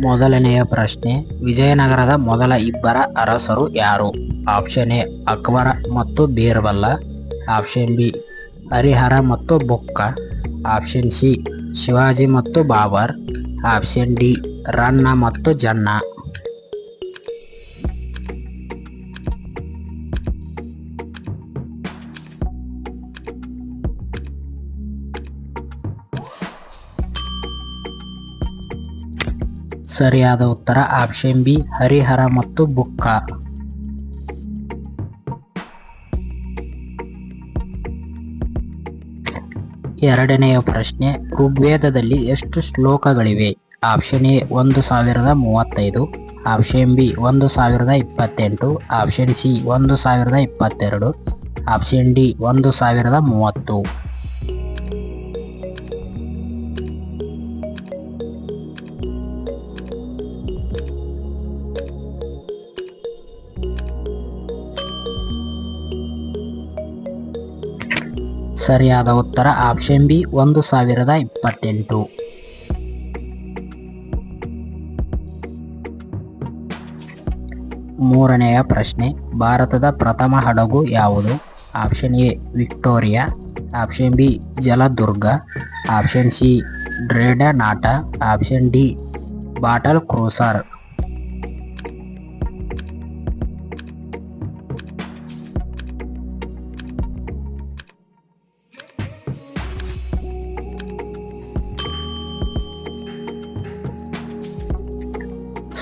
ಮೊದಲನೆಯ ಪ್ರಶ್ನೆ, ವಿಜಯನಗರದ ಮೊದಲ ಇಬ್ಬರ ಅರಸರು ಯಾರು? ಆಪ್ಷನ್ ಎ ಅಕ್ಬರ ಮತ್ತು ಬೀರ್ಬಲ್ಲ, ಆಪ್ಷನ್ ಬಿ ಹರಿಹರ ಮತ್ತು ಬುಕ್ಕ, ಆಪ್ಷನ್ ಸಿ ಶಿವಾಜಿ ಮತ್ತು ಬಾಬರ್, ಆಪ್ಷನ್ ಡಿ ರನ್ನ ಮತ್ತು ಜನ್ನ. ಸರಿಯಾದ ಉತ್ತರ ಆಪ್ಷನ್ ಬಿ ಹರಿಹರ ಮತ್ತು ಬುಕ್ಕ. ಎರಡನೆಯ ಪ್ರಶ್ನೆ, ಋಗ್ವೇದದಲ್ಲಿ ಎಷ್ಟು ಶ್ಲೋಕಗಳಿವೆ? Option A 1035, option B 1028, option C 1022, option D 1030. ಸರಿಯಾದ ಉತ್ತರ ಆಪ್ಷನ್ ಬಿ 1028. ಮೂರನೆಯ ಪ್ರಶ್ನೆ, ಭಾರತದ ಪ್ರಥಮ ಹಡಗು ಯಾವುದು? Option A Victoria, option B Jaladurga, option C dreadnought, option D battle cruiser.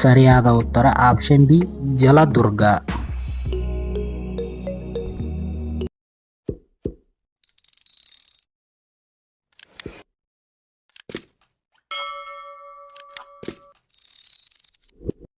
ಸರಿಯಾದ ಉತ್ತರ ಆಪ್ಷನ್ ಬಿ ಜಲದುರ್ಗ.